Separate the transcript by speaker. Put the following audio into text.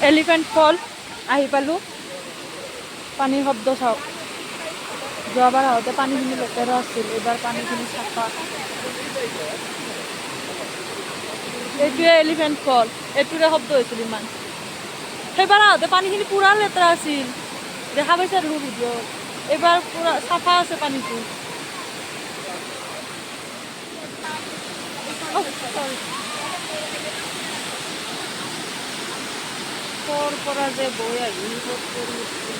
Speaker 1: Elephant ফল আহি পালোঁ। পানীৰ শব্দ চাওক। যোৱাবাৰ আহোঁতে পানীখিনি লেতেৰা আছিল, এইবাৰ পানীখিনি চাফা। এইটোৱে এলিফেণ্ট ফল, এইটোৰে শব্দ হৈছিল ইমান। সেইবাৰ আহোঁতে পানীখিনি পূৰা লেতেৰা আছিল, দেখা পাইছে আৰু ভিডিঅ'ত। এইবাৰ পূৰা চাফা আছে পানীটো। ক'ৰ পৰা যে বৈ আহি ক'ত পৰি আছিল।